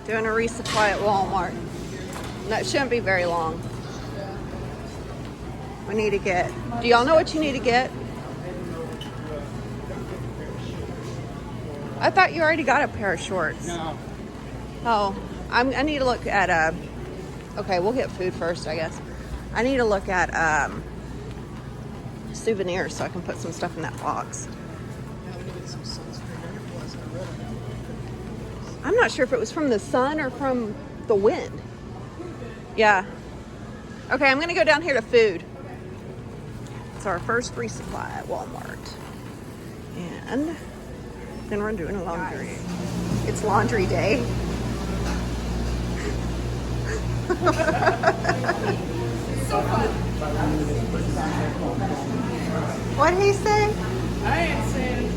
Doing a resupply at Walmart. That shouldn't be very long. We need to get, do y'all know what you need to get? I thought you already got a pair of shorts. No. Oh, I need to look at, okay, we'll get food first, I guess. I need to look at souvenirs so I can put some stuff in that box. I'm not sure if it was from the sun or from the wind. Yeah. Okay, I'm gonna go down here to food. It's our first resupply at Walmart. And then we're doing laundry. It's laundry day. So fun. What did he say? I ain't saying.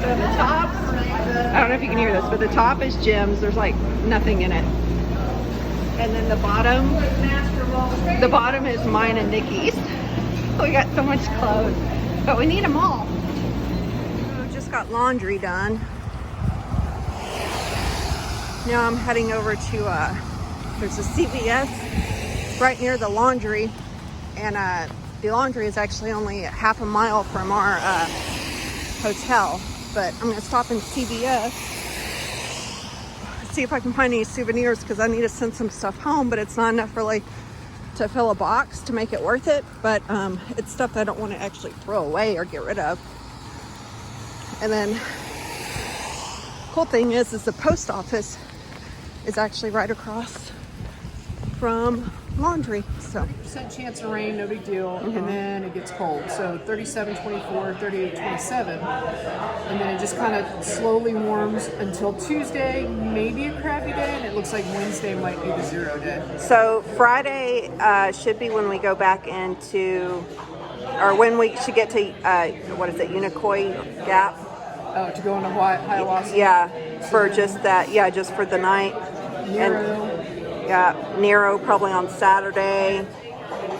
So the top, I don't know if you can hear this, but the top is Jim's. There's like nothing in it. And then the bottom is mine and Nikki's. We got so much clothes, but we need them all. We just got laundry done. Now I'm heading over to, there's a CVS right near the laundry. And the laundry is actually only half a mile from our hotel. But I'm gonna stop in CVS, see if I can find any souvenirs because I need to send some stuff home, but it's not enough really to fill a box to make it worth it. But it's stuff that I don't want to actually throw away or get rid of. And then cool thing is the post office is actually right across from laundry. So 30% chance of rain, no big deal. And then it gets cold. So 37, 24, 38, 27. And then it just kind of slowly warms until Tuesday, maybe a crappy day. And it looks like Wednesday might be the 0 day. So Friday should be when we go back into, or when we should get to, what is it, Unicoi Gap? Oh, to go into Hiawassee? Yeah, for just that, yeah, just for the night. Nero. Yeah, Nero probably on Saturday.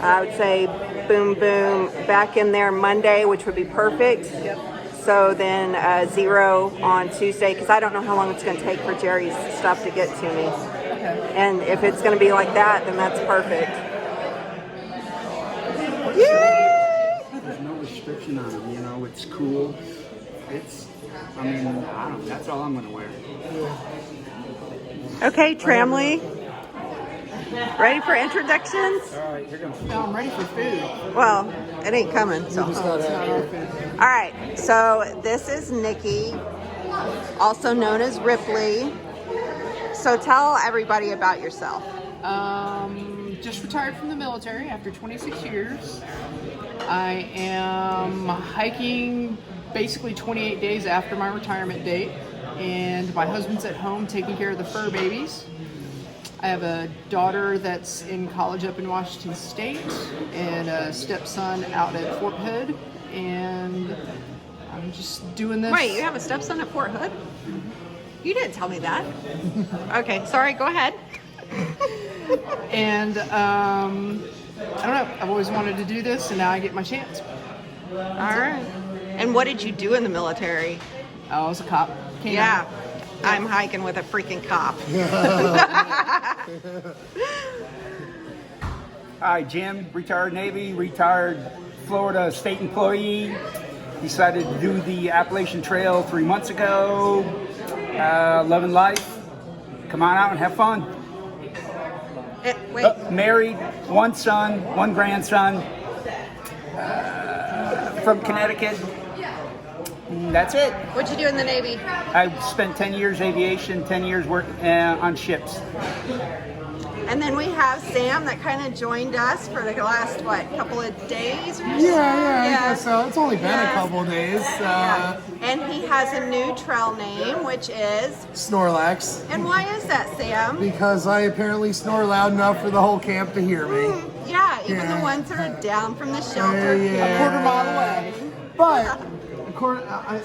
I would say boom, boom, back in there Monday, which would be perfect. Yep. So then 0 on Tuesday, because I don't know how long it's going to take for Jerry's stuff to get to me. Okay. And if it's going to be like that, then that's perfect. Yay! There's no restriction on them, you know, it's cool. I don't, that's all I'm gonna wear. Okay, Tramley. Ready for introductions? All right, you're gonna. Now I'm ready for food. Well, it ain't coming, so. It's not our food. All right, so this is Nikki, also known as Ripley. So tell everybody about yourself. Just retired from the military after 26 years. I am hiking basically 28 days after my retirement date, and my husband's at home taking care of the fur babies. I have a daughter that's in college up in Washington State and a stepson out at Fort Hood, and I'm just doing this. Wait, you have a stepson at Fort Hood? You didn't tell me that. Okay, sorry, go ahead. And I don't know, I've always wanted to do this, and now I get my chance. All right. And what did you do in the military? I was a cop. Yeah, I'm hiking with a freaking cop. Hi, Jim, retired Navy, retired Florida state employee. Decided to do the Appalachian Trail 3 months ago. Loving life. Come on out and have fun. Wait. Married, one son, one grandson. From Connecticut. That's it. What'd you do in the Navy? I spent 10 years aviation, 10 years working on ships. And then we have Sam that kind of joined us for the last, couple of days? Yeah, I guess so. It's only been a couple of days. Yeah. And he has a new trail name, which is? Snorlax. And why is that, Sam? Because I apparently snore loud enough for the whole camp to hear me. Yeah, even the ones that are down from the shelter. Yeah. A quarter mile away. But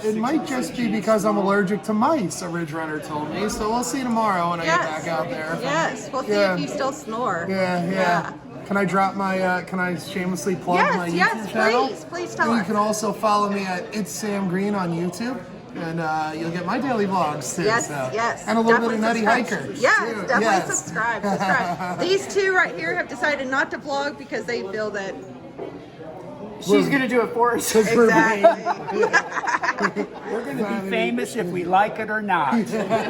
it might just be because I'm allergic to mice, a Ridge Runner told me. So we'll see tomorrow when I get back out there. Yes, we'll see if you still snore. Yeah. Can I drop my, can I shamelessly plug my YouTube channel? Please tell us. You can also follow me at It's Sam Green on YouTube. and you'll get my daily vlogs too. Yes, so. yes. And a little bit Definitely of Nutty subscribe. Hiker. Yes, too. definitely Yes. subscribe. These two right here have decided not to vlog because they feel that She's gonna do it for us. exactly. We're going to be famous if we like it or not.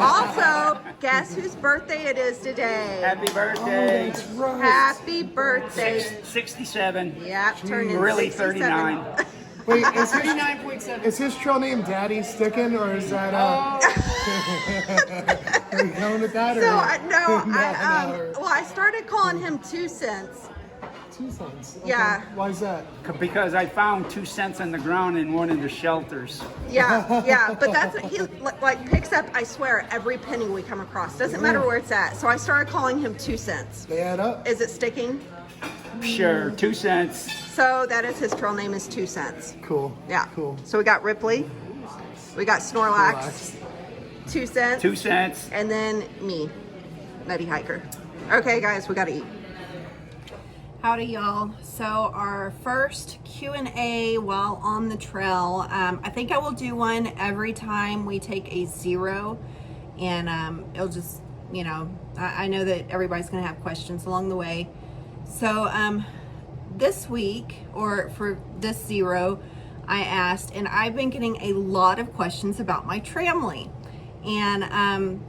Also, guess whose birthday it is today? Happy birthday. That's right. Happy birthday. 67. Yeah, turning Really 67. 39. Wait, is his, 39.7. is his trail name Daddy Stickin', or is that are you going with that? Or So no. I started calling him 2 cents. 2 cents. Okay. Yeah. Why is that? Because I found 2 cents on the ground in one of the shelters. Yeah, but that's he like picks up. I swear every penny we come across. Doesn't matter where it's at. So I started calling him 2 cents. They add up. Is it sticking? Sure, 2 cents. So that is his trail name is 2 cents. Cool. Yeah. Cool. So we got Ripley, we got Snorlax, 2 cents, 2 cents. and then me, Nutty Hiker. Okay, guys, we gotta eat. Howdy, y'all. So our first Q&A while on the trail. I think I will do one every time we take a zero, and it'll just, you know, I know that everybody's gonna have questions along the way. So this week, or for this zero, I asked, and I've been getting a lot of questions about my tramline, and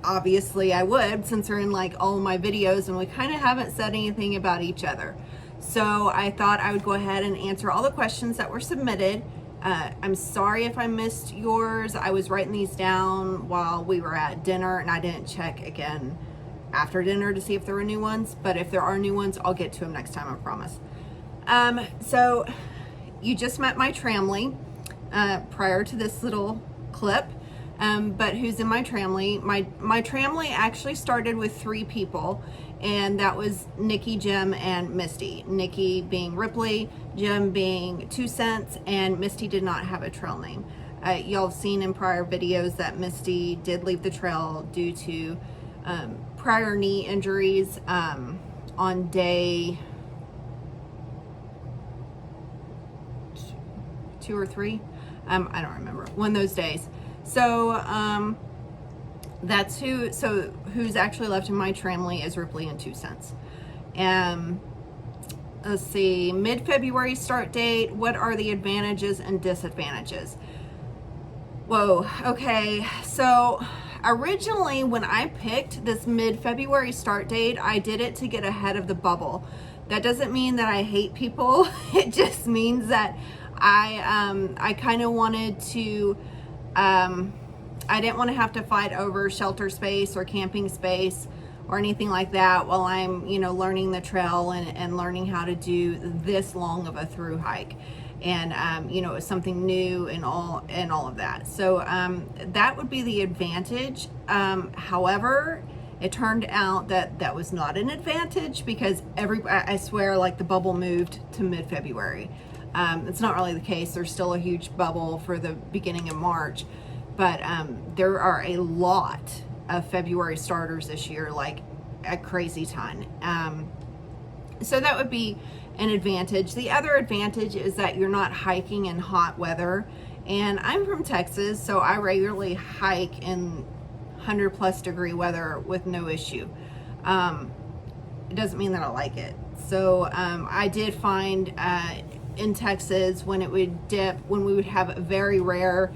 obviously I would, since they're in like all of my videos and we kind of haven't said anything about each other. So I thought I would go ahead and answer all the questions that were submitted. I'm sorry if I missed yours. I was writing these down while we were at dinner, and I didn't check again after dinner to see if there were new ones, but if there are new ones, I'll get to them next time, I promise. So you just met my tramline prior to this little clip. But who's in my tramline? My tramline actually started with 3 people, and that was Nikki, Jim, and Misty. Nikki being Ripley, Jim being 2 cents, and Misty did not have a trail name. Y'all have seen in prior videos that Misty did leave the trail due to prior knee injuries on day 2 or 3. I don't remember, one of those days. So that's who's actually left in my tramline is Ripley and 2 cents. Let's see, mid-February start date. What are the advantages and disadvantages? Whoa, okay. So originally when I picked this mid-February start date, I did it to get ahead of the bubble. That doesn't mean that I hate people. It just means that I kind of wanted to, I didn't want to have to fight over shelter space or camping space or anything like that while I'm, you know, learning the trail and learning how to do this long of a through hike. And, you know, it's something new and all of that. So that would be the advantage. However, it turned out that that was not an advantage because I swear, like, the bubble moved to mid-February. It's not really the case. There's still a huge bubble for the beginning of March, but there are a lot of February starters this year, like a crazy ton. So that would be an advantage. The other advantage is that you're not hiking in hot weather, and I'm from Texas, so I regularly hike in 100+ degree weather with no issue. It doesn't mean that I like it. So I did find in Texas when it would dip, when we would have very rare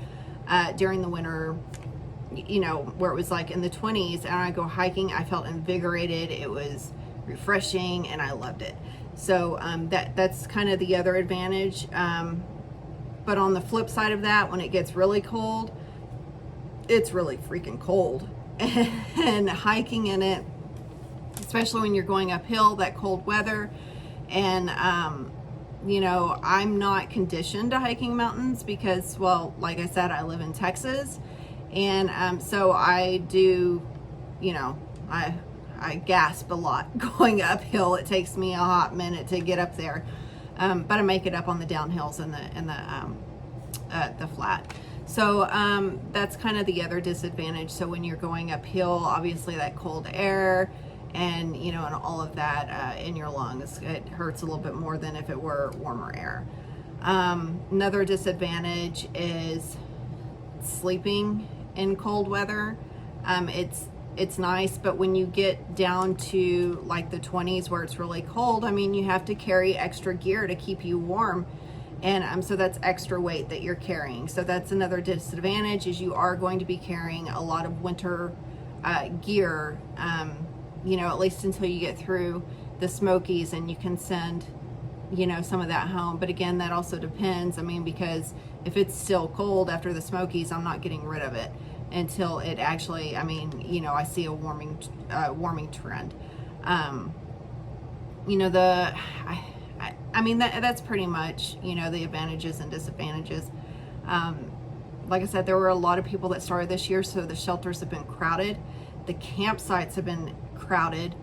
during the winter, you know, where it was like in the 20s, and I go hiking, I felt invigorated. It was refreshing and I loved it. So that's kind of the other advantage. But on the flip side of that, when it gets really cold, it's really freaking cold. And hiking in it, especially when you're going uphill, that cold weather, and you know, I'm not conditioned to hiking mountains because, well, like I said, I live in Texas, and so I do, you know, I gasp a lot going uphill. It takes me a hot minute to get up there, but I make it up on the downhills and the flat. So that's kind of the other disadvantage. So when you're going uphill, obviously that cold air and, you know, and all of that in your lungs, it hurts a little bit more than if it were warmer air. Another disadvantage is sleeping in cold weather. It's nice, but when you get down to like the 20s where it's really cold, I mean, you have to carry extra gear to keep you warm. And so that's extra weight that you're carrying. So that's another disadvantage, is you are going to be carrying a lot of winter gear, you know, at least until you get through the Smokies and you can send, you know, some of that home. But again, that also depends. I mean, because if it's still cold after the Smokies, I'm not getting rid of it until it actually, I mean, you know, I see a warming trend. You know, I mean, that's pretty much, you know, the advantages and disadvantages. Like I said, there were a lot of people that started this year, so the shelters have been crowded. The campsites have been crowded.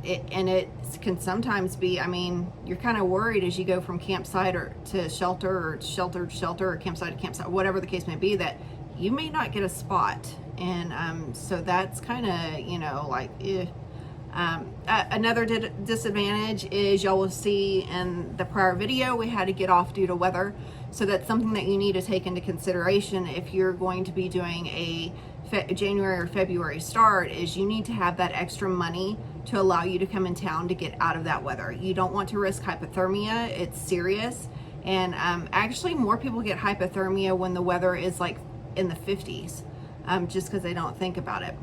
It can sometimes be, I mean, you're kind of worried as you go from campsite or to shelter, or shelter to shelter, or campsite to campsite, whatever the case may be, that you may not get a spot. And so that's kind of, you know, like, another disadvantage is, y'all will see in the prior video, we had to get off due to weather. So that's something that you need to take into consideration if you're going to be doing a January or February start, is you need to have that extra money to allow you to come in town to get out of that weather. You don't want to risk hypothermia. It's serious. And actually more people get hypothermia when the weather is like in the 50s, just because they don't think about it.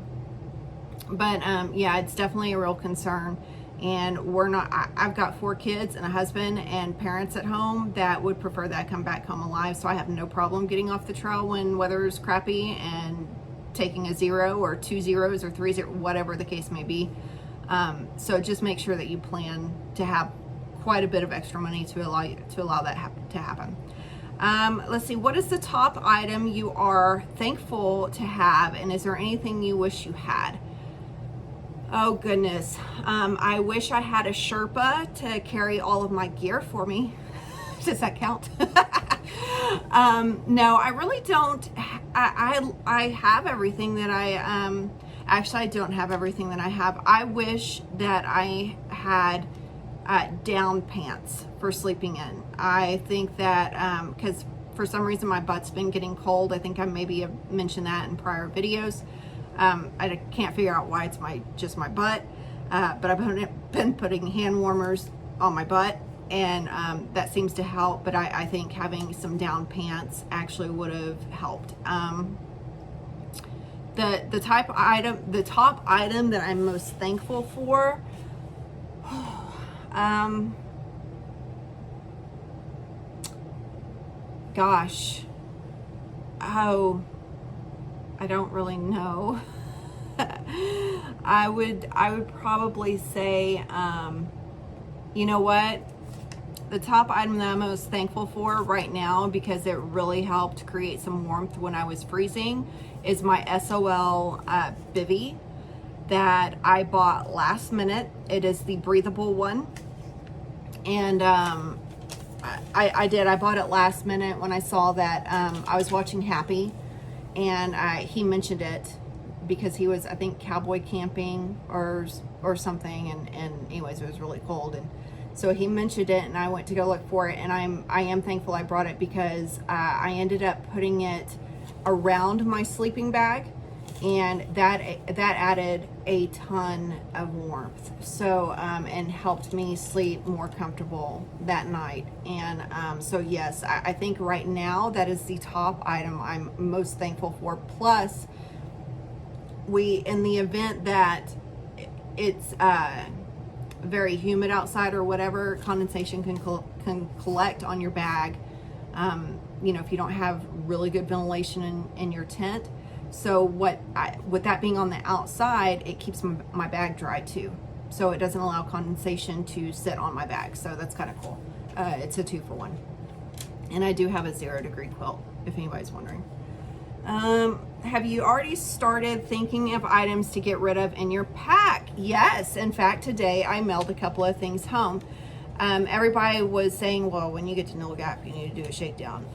But yeah, it's definitely a real concern. And we're not, I've got 4 kids and a husband and parents at home that would prefer that I come back home alive. So I have no problem getting off the trail when weather is crappy and taking a 0 or 2 zeros or 3 0, whatever the case may be. So just make sure that you plan to have quite a bit of extra money to allow that to happen. Let's see, what is the top item you are thankful to have, and is there anything you wish you had? Oh goodness, I wish I had a Sherpa to carry all of my gear for me. Does that count? No, I really don't. I have everything that I, actually I don't have everything that I have. I wish that I had down pants for sleeping in. I think that, because for some reason my butt's been getting cold. I think I maybe have mentioned that in prior videos. I can't figure out why it's just my butt, but I've been putting hand warmers on my butt, and that seems to help. But I think having some down pants actually would have helped. The top item that I'm most thankful for, gosh, oh, I don't really know. I would probably say, you know what? The top item that I'm most thankful for right now, because it really helped create some warmth when I was freezing, is my SOL bivy that I bought last minute. It is the breathable one. And I bought it last minute when I saw that I was watching Happy, and he mentioned it because he was, I think, cowboy camping or something, and anyways, it was really cold, and so he mentioned it, and I went to go look for it, and I am thankful I brought it, because I ended up putting it around my sleeping bag, and that added a ton of warmth, so and helped me sleep more comfortable that night. And so yes, I think right now that is the top item I'm most thankful for. Plus, in the event that it's very humid outside or whatever, condensation can collect on your bag, you know, if you don't have really good ventilation in your tent. So with that being on the outside, it keeps my bag dry too. So it doesn't allow condensation to sit on my bag. So that's kind of cool. It's a 2-for-1. And I do have a 0-degree quilt, if anybody's wondering. Have you already started thinking of items to get rid of in your pack? Yes. In fact, today I mailed a couple of things home. Everybody was saying, well, when you get to Nil Gap, you need to do a shakedown.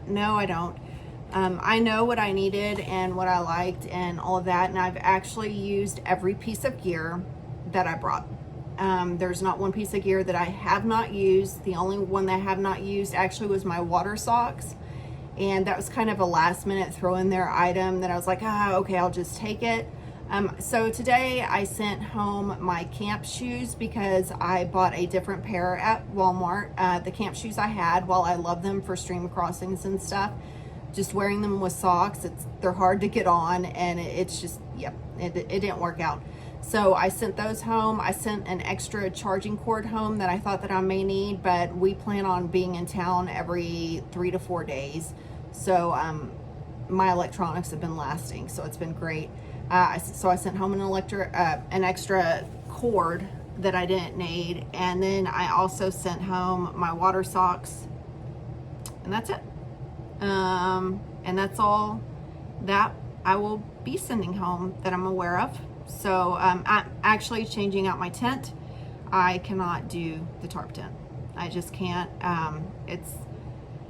No, I don't. I know what I needed and what I liked and all of that, and I've actually used every piece of gear that I brought. There's not one piece of gear that I have not used. The only one that I have not used actually was my water socks, And that was kind of a last minute throw in there item that I was like, okay, I'll just take it. So today I sent home my camp shoes because I bought a different pair at Walmart. The camp shoes I had, while I love them for stream crossings and stuff, just wearing them with socks, they're hard to get on, and it's just, it didn't work out. So I sent those home. I sent an extra charging cord home that I thought that I may need, but we plan on being in town every 3 to 4 days. So my electronics have been lasting, so it's been great. So I sent home an extra cord that I didn't need, and then I also sent home my water socks, and that's it. And that's all that I will be sending home that I'm aware of. So I'm actually changing out my tent. I cannot do the tarp tent. I just can't. It's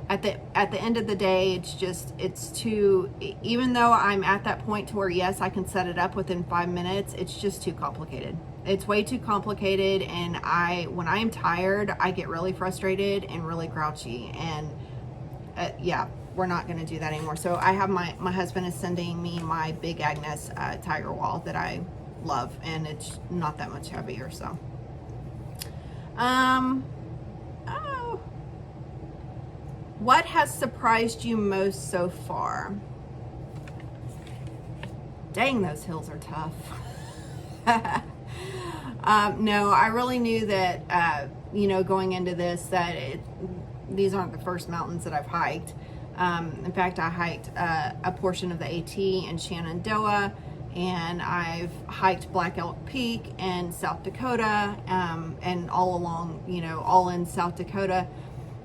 at the end of the day, it's too, even though I'm at that point to where, yes, I can set it up within 5 minutes, it's just too complicated. It's way too complicated, and when I am tired, I get really frustrated and really grouchy, and we're not going to do that anymore. So I have my husband is sending me my Big Agnes tiger wall that I love, and it's not that much heavier. So what has surprised you most so far? Dang, those hills are tough. No, I really knew that going into this, that these aren't the first mountains that I've hiked. In fact, I hiked a portion of the AT in Shenandoah, and I've hiked Black Elk Peak in South Dakota, and all along, all in South Dakota.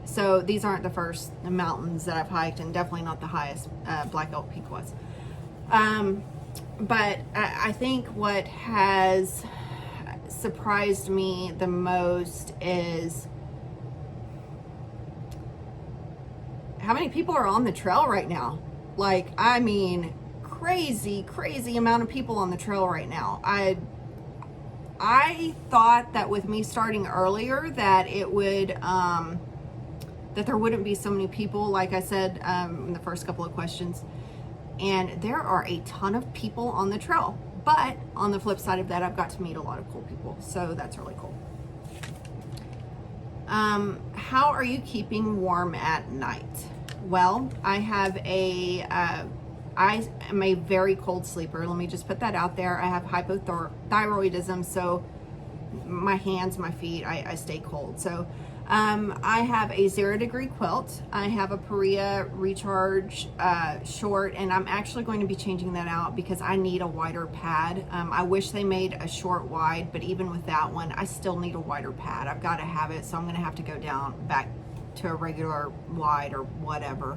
So these aren't the first mountains that I've hiked, and definitely not the highest Black Elk Peak was. But I think what has surprised me the most is how many people are on the trail right now. Like, I mean, crazy amount of people on the trail right now. I thought that with me starting earlier that it would, that there wouldn't be so many people, like I said in the first couple of questions. And there are a ton of people on the trail. But on the flip side of that, I've got to meet a lot of cool people. So that's really cool. How are you keeping warm at night? Well, I am a very cold sleeper. Let me just put that out there. I have hypothyroidism, so my hands, my feet, I stay cold. So I have a 0-degree quilt. I have a Perea Recharge short, and I'm actually going to be changing that out because I need a wider pad. I wish they made a short wide, but even with that one, I still need a wider pad. I've got to have it, so I'm going to have to go back to a regular wide or whatever,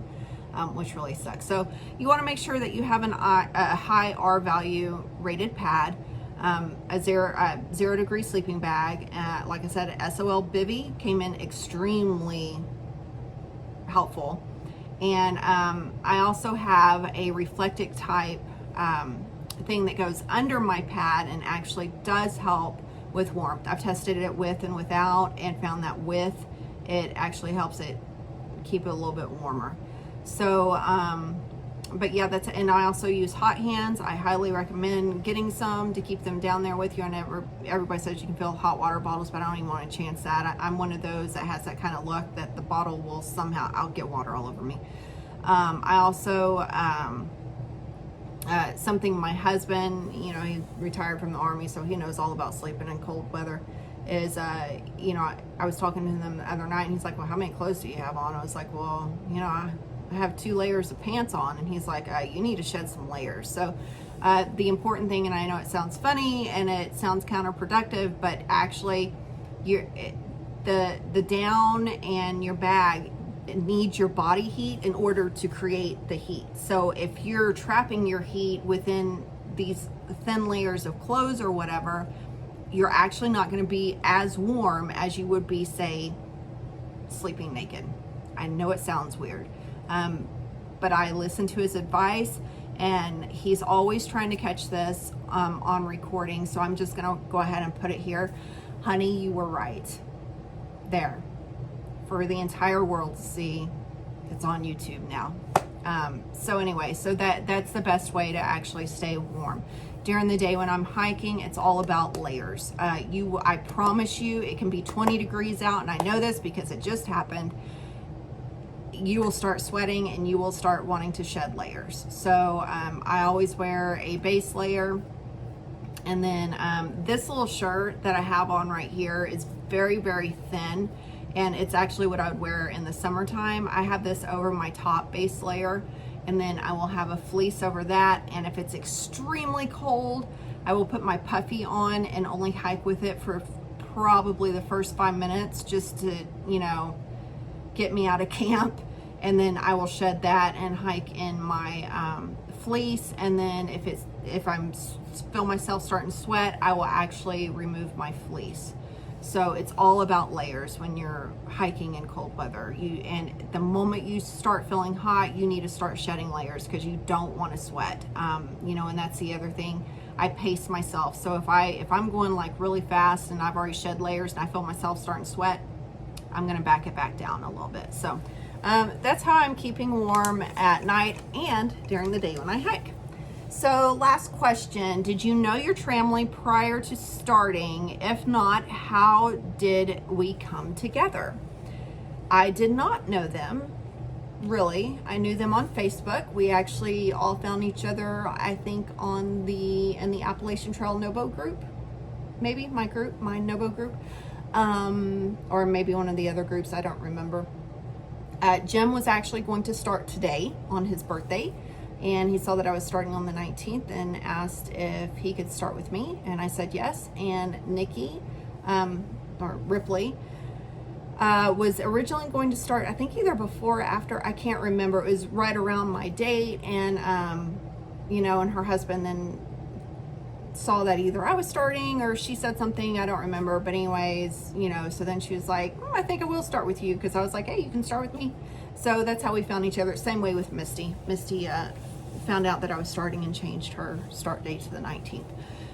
which really sucks. So you want to make sure that you have a high R value rated pad. A 0-degree sleeping bag. Like I said, SOL Bivy came in extremely helpful. And I also have a reflective type thing that goes under my pad and actually does help with warmth. I've tested it with and without and found that with, it actually helps it keep it a little bit warmer. So, but yeah, and I also use hot hands. I highly recommend getting some to keep them down there with you. And everybody says you can fill hot water bottles, but I don't even want to chance that. I'm one of those that has that kind of luck that the bottle will somehow, I'll get water all over me. I also, something my husband, he retired from the Army, so he knows all about sleeping in cold weather, is, I was talking to him the other night, and he's like, well, how many clothes do you have on? I was like, well, I have 2 layers of pants on. And he's like, you need to shed some layers. So the important thing, and I know it sounds funny and it sounds counterproductive, but actually the down and your bag needs your body heat in order to create the heat. So if you're trapping your heat within these thin layers of clothes or whatever, you're actually not going to be as warm as you would be, say, sleeping naked. I know it sounds weird, but I listen to his advice, and he's always trying to catch this on recording, so I'm just going to go ahead and put it here. Honey, you were right. There. For the entire world to see, It's on YouTube now. So anyway, so that's the best way to actually stay warm. During the day when I'm hiking, it's all about layers. I promise you, it can be 20 degrees out, and I know this because it just happened. You will start sweating and you will start wanting to shed layers. So I always wear a base layer. And then this little shirt that I have on right here is very, very thin. And it's actually what I would wear in the summertime. I have this over my top base layer, and then I will have a fleece over that. And if it's extremely cold, I will put my puffy on and only hike with it for probably the first 5 minutes, just to, you know, get me out of camp. And then I will shed that and hike in my fleece. And then if I feel myself starting to sweat, I will actually remove my fleece. So it's all about layers when you're hiking in cold weather. And the moment you start feeling hot, you need to start shedding layers, because you don't want to sweat. You know, and that's the other thing. I pace myself. So if I'm going like really fast and I've already shed layers and I feel myself starting to sweat, I'm going to back it back down a little bit. So that's how I'm keeping warm at night and during the day when I hike. So last question, did you know your family prior to starting? If not, how did we come together? I did not know them, really. I knew them on Facebook. We actually all found each other, I think, in the Appalachian Trail No-Boat group. Maybe my No-Boat group. Or maybe one of the other groups, I don't remember. Jim was actually going to start today on his birthday. And he saw that I was starting on the 19th and asked if he could start with me. And I said yes. And Nikki, or Ripley, was originally going to start, I think either before or after, I can't remember. It was right around my date. And, you know, and her husband then saw that either I was starting or she said something, I don't remember. But anyways, you know, so then she was like, I think I will start with you. Because I was like, hey, you can start with me. So that's how we found each other. Same way with Misty. Misty found out that I was starting and changed her start date to the 19th.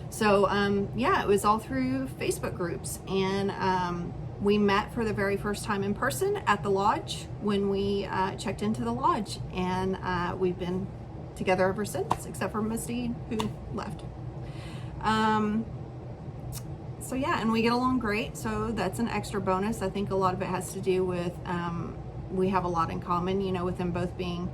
So yeah, it was all through Facebook groups. And we met for the very first time in person at the lodge when we checked into the lodge. And we've been together ever since, except for Misty, who left. So yeah, and we get along great. So that's an extra bonus. I think a lot of it has to do with we have a lot in common, you know, with them both being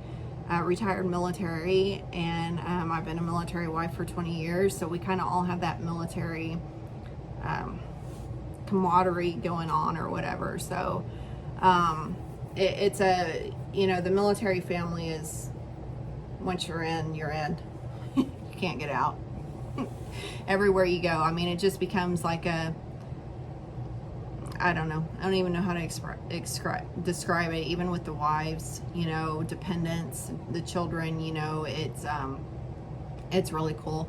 retired military, and I've been a military wife for 20 years, so we kind of all have that military camaraderie going on or whatever. So it's a, you know, the military family is, once you're in, you're in. You can't get out. Everywhere you go, I mean, it just becomes like a, I don't know. I don't even know how to describe it. Even with the wives, you know, dependents, the children, you know, it's really cool.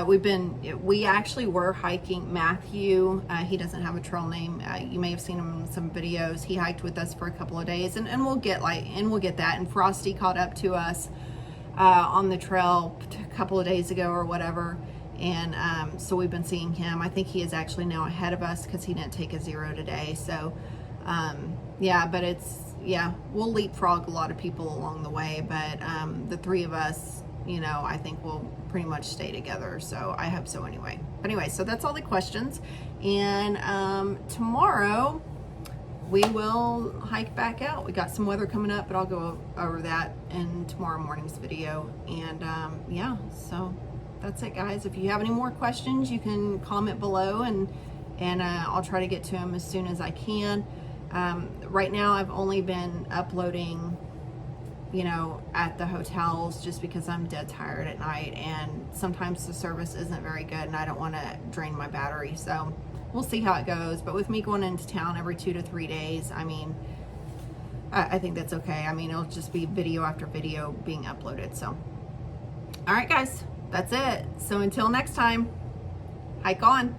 We actually were hiking Matthew. He doesn't have a trail name. You may have seen him in some videos. He hiked with us for a couple of days, and we'll get that. And Frosty caught up to us on the trail a couple of days ago or whatever. And so we've been seeing him. I think he is actually now ahead of us because he didn't take a 0 today. So yeah, but we'll leapfrog a lot of people along the way. But the three of us, you know, I think we'll pretty much stay together. So I hope so anyway. But anyway, so that's all the questions. And tomorrow we will hike back out. We got some weather coming up, but I'll go over that in tomorrow morning's video. And yeah, so that's it, guys. If you have any more questions, you can comment below, and I'll try to get to them as soon as I can. Right now, I've only been uploading, you know, at the hotels just because I'm dead tired at night, and sometimes the service isn't very good, and I don't want to drain my battery. So we'll see how it goes. But with me going into town every 2 to 3 days, I mean, I think that's okay. I mean, it'll just be video after video being uploaded. So, all right, guys. That's it. So until next time, hike on.